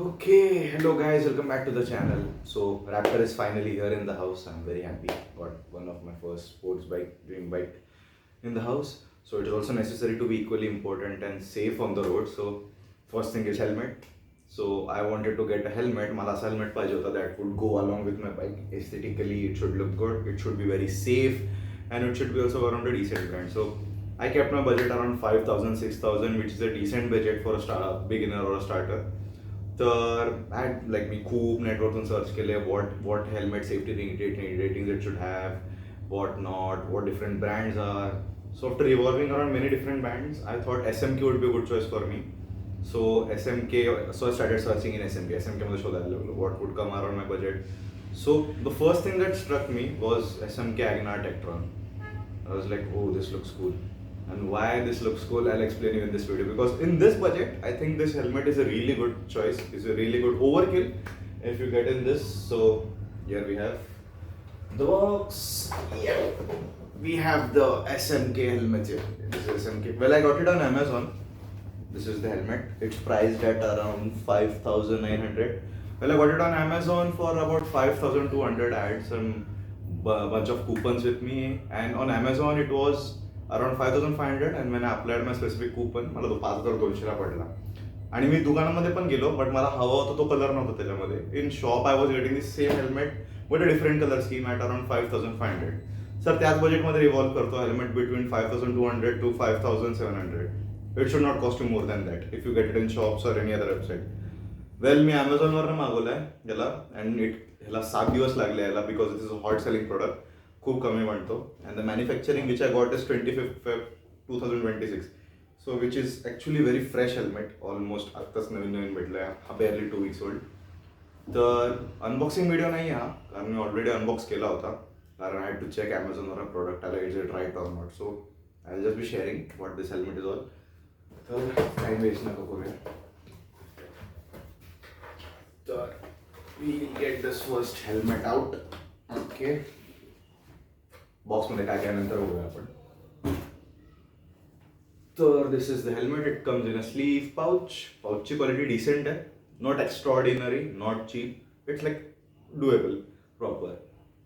Okay, hello guys, welcome back to the channel. So Raptor is finally here in the house. I'm very happy. Got one of my first sports bike, dream bike in the house. So it is also necessary to be equally important and safe on the road. So first thing is helmet. So I wanted to get a helmet. मला असा helmet पाहिजे होता that would go along with my bike. Aesthetically, it should look good. It should be very safe, and it should be also around a decent brand. So I kept my budget around 5,000, 6,000, which is a decent budget for a beginner or a starter. तर like मी खूप नेटवरतून search केले what helmet safety ratings it should have what not, what different brands are. So after revolving around many different brands, I thought SMK would be a good choice for me. So SMK, so I started searching in SMK. SMK मध्ये शोधायला लागलो what would come around my budget. So the first thing that struck me was SMK Agnar Tectron. I was like, oh, this looks cool. And why this looks cool, I'll explain you in this video. Because in this budget, I think this helmet is a really good choice. It's a really good overkill if you get in this. So here we have the box. Yeah. We have the SMK helmet here. This is SMK. Well, I got it on Amazon. This is the helmet. It's priced at around 5,900. Well, I got it on Amazon for about 5,200. I had some bunch of coupons with me, and on Amazon it was around 5,500 and when I applied my specific coupon मला तो 5,200ला पडला. आणि मी दुकानामध्ये पण गेलो but मला हवा होता तो कलर नव्हता त्याच्यामध्ये. In shop I was getting this same helmet but a different colour scheme at around 5,500. Sir त्याच बजेटमध्ये रिव्हॉल्व करतो helmet between 5,200 to 5,700. It should not cost you more than that if you get it in shops or any other website. Well मी ॲमेझॉनवरनं मागवलाय याला and ह्याला 7 दिवस लागले याला because it is a hot selling product. खूप कमी म्हणतो and the manufacturing which I got is 25th Feb 2026. So which is actually very fresh helmet. Almost आत्ताच नवीन नवीन भेटलं आहे हा बेअरली 2 weeks ओल्ड. तर अनबॉक्सिंग व्हिडिओ नाही हा कारण मी ऑलरेडी अनबॉक्स केला होता कारण आय हॅड टू चेक ॲमेझॉनवर प्रोडक्ट आला is it right or not. So I just be sharing what this helmet is all. तर टाईम वेस्ट नका करूया. तर we get this first helmet out. Okay बॉक्समध्ये काय काय नंतर बघूया आपण. तर this is the helmet. It comes in a sleeve पाऊचची क्वालिटी डिसेंट आहे. Not extraordinary, not cheap. It's like durable proper.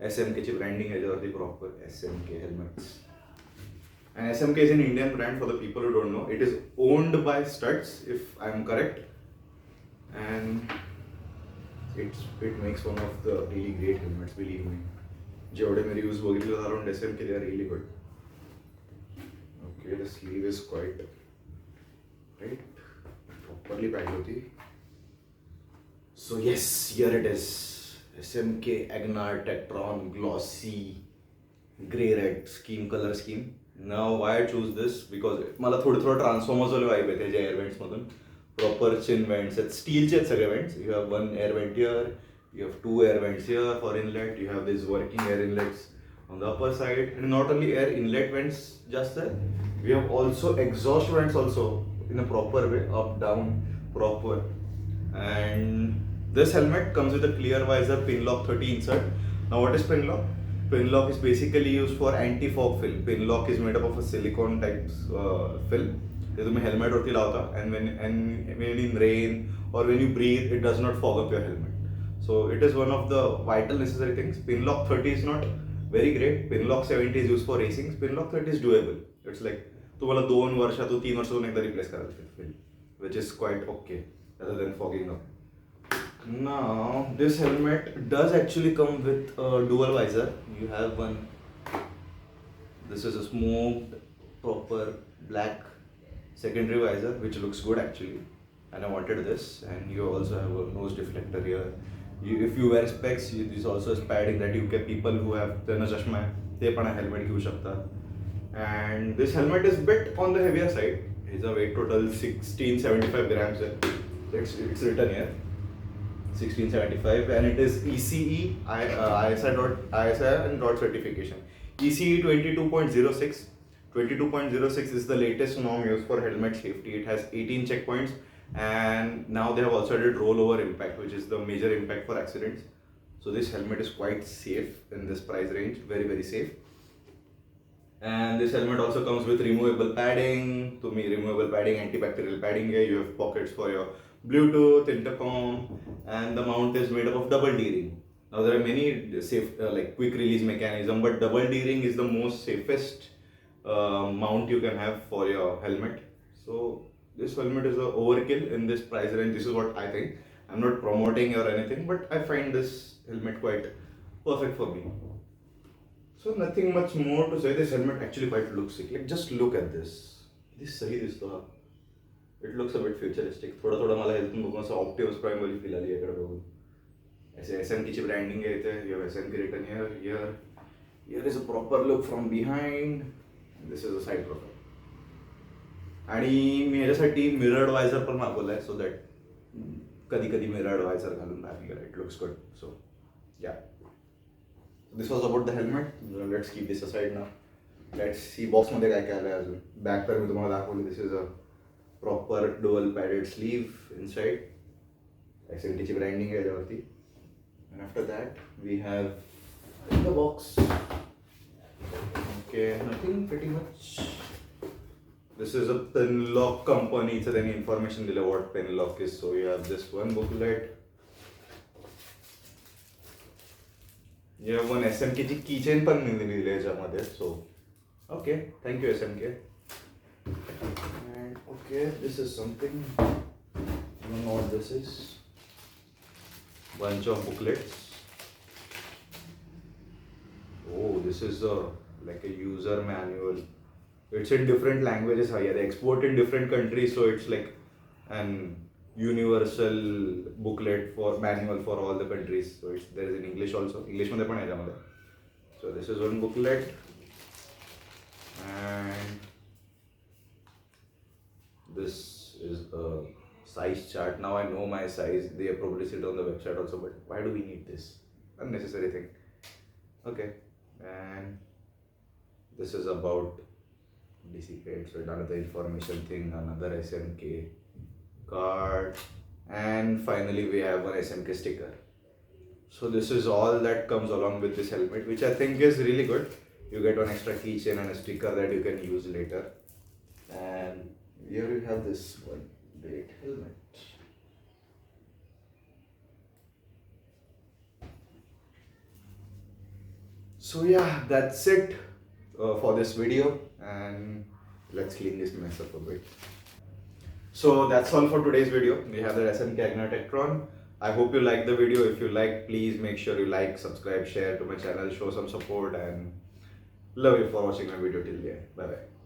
SMKची ब्रँडिंग याच्यावरती proper SMK helmets. And SMK is in Indian brand for the people who don't know. It is owned by Studds if I am correct. And it makes one of the really great helmets believe मी. जेवढे मी reviews बघितले around SMK they are really good. Okay the sleeve is quite right properly packed होती. So yes here it is SMK Agnar Tectron Glossy Grey Red scheme colour scheme. Now why choose this because मला थोडं transformers वाले vibe आहे त्याच्या air vents. Proper chin vents आहेत, स्टीलचे आहेत सगळे vents. You have one air vent here, you have two air vents here for inlet, you have these working air inlets on the upper side, and not only air inlet vents just there, we have also exhaust vents also in a proper way, up down proper. And this helmet comes with a clear visor Pinlock 30 insert. Now what is Pinlock? Pinlock is basically used for anti-fog film. Pinlock is made up of a silicone type film ते तुम्ही हेल्मेटवरती लावता and when in rain or when you breathe it does not fog up your helmet. So it is one of the vital necessary things. Pinlock 30 is not very great. Pinlock 70 is used for racing. Pinlock 30 is doable. It's like तुम्हाला 2 वर्षातून 3 वर्षातून एकदा replace करायला लागेल, which is quite okay rather than fogging up. Now this helmet does actually come with a dual visor. You have one. This is a smoked proper black secondary visor which looks good actually, and I wanted this. And you also have a nose deflector here. If you wear specs, this also is padding that you get people who have त्यांना चष्मा आहे ते पण helmet घेऊ शकतात. And this helmet is bit on the heavier side. It's a weight total 1675 grams. It's written here 1675 and it is ECE ISI and dot certification. ECE 22.06. 22.06 is the latest norm used for helmet safety. It has 18 checkpoints. And now they have also added rollover impact, which is the major impact for accidents. So this helmet is quite safe in this price range, very safe. And this helmet also comes with removable padding. To me, removable padding, antibacterial padding here. You have pockets for your Bluetooth, intercom, and the mount is made up of double D-ring. Now there are many safe like quick release mechanism, but double D-ring is the most safest mount you can have for your helmet. So this helmet is a overkill in this price range. This is what I think. I'm not promoting or anything, but I find this helmet quite perfect for me. So nothing much more to say. This helmet actually quite looks sick. Like just look at this. This सही दिसतो हा. It looks a bit futuristic. थोड़ा थोड़ा मला health बघून असं Optimus prime वाली feel आली याकडे बघून. ऐसे SMK ची ब्रँडिंग आहे इथे. You have SMK written here. Here is a proper look from behind. This is a side profile. आणि मी ह्याच्यासाठी मिरर्ड वायझर पण मागवलाय सो दॅट कधी कधी मिरर्ड वायझर घालून बाहेर it looks good. So yeah this was about the helmet. Let's keep this aside ना. Let's see बॉक्समध्ये काय काय आलं आहे अजून. बॅक तर मी तुम्हाला दाखवली. This is a proper dual padded sleeve inside. SMTची ब्रँडिंग आहे याच्यावरती. And after that we have the box. Okay, nothing pretty much. This is a Penlock company. So then information दिलं what Penlock is. So you have this one booklet. You have one SMK ची keychain पण दिली आहे याच्यामध्ये. So okay, thank you SMK. And okay, this is something. I don't know what this is. Bunch of booklets. Oh, this is like a user manual. It's in different languages. Yeah, they export in different countries, so it's like an universal booklet for manual for all the countries. So there is in English also. English मध्ये पण आहे त्यामध्ये. So this is one booklet, and this is a size chart. Now I know my size. They have published it on the website also, but why do we need this? Unnecessary thing. Okay, and this is about DC credits. So another information thing, another SMK card, and finally we have one SMK sticker. So this is all that comes along with this helmet, which I think is really good. You get one extra keychain and a sticker that you can use later. And here you have this one great helmet. So yeah, that's it for this video, and let's clean this mess up a bit. So that's all for today's video. We have the SMK Agna Tektron. I hope you like the video. If you like, please make sure you like, subscribe, share to my channel, show some support, and love you for watching my video till the end. Bye bye.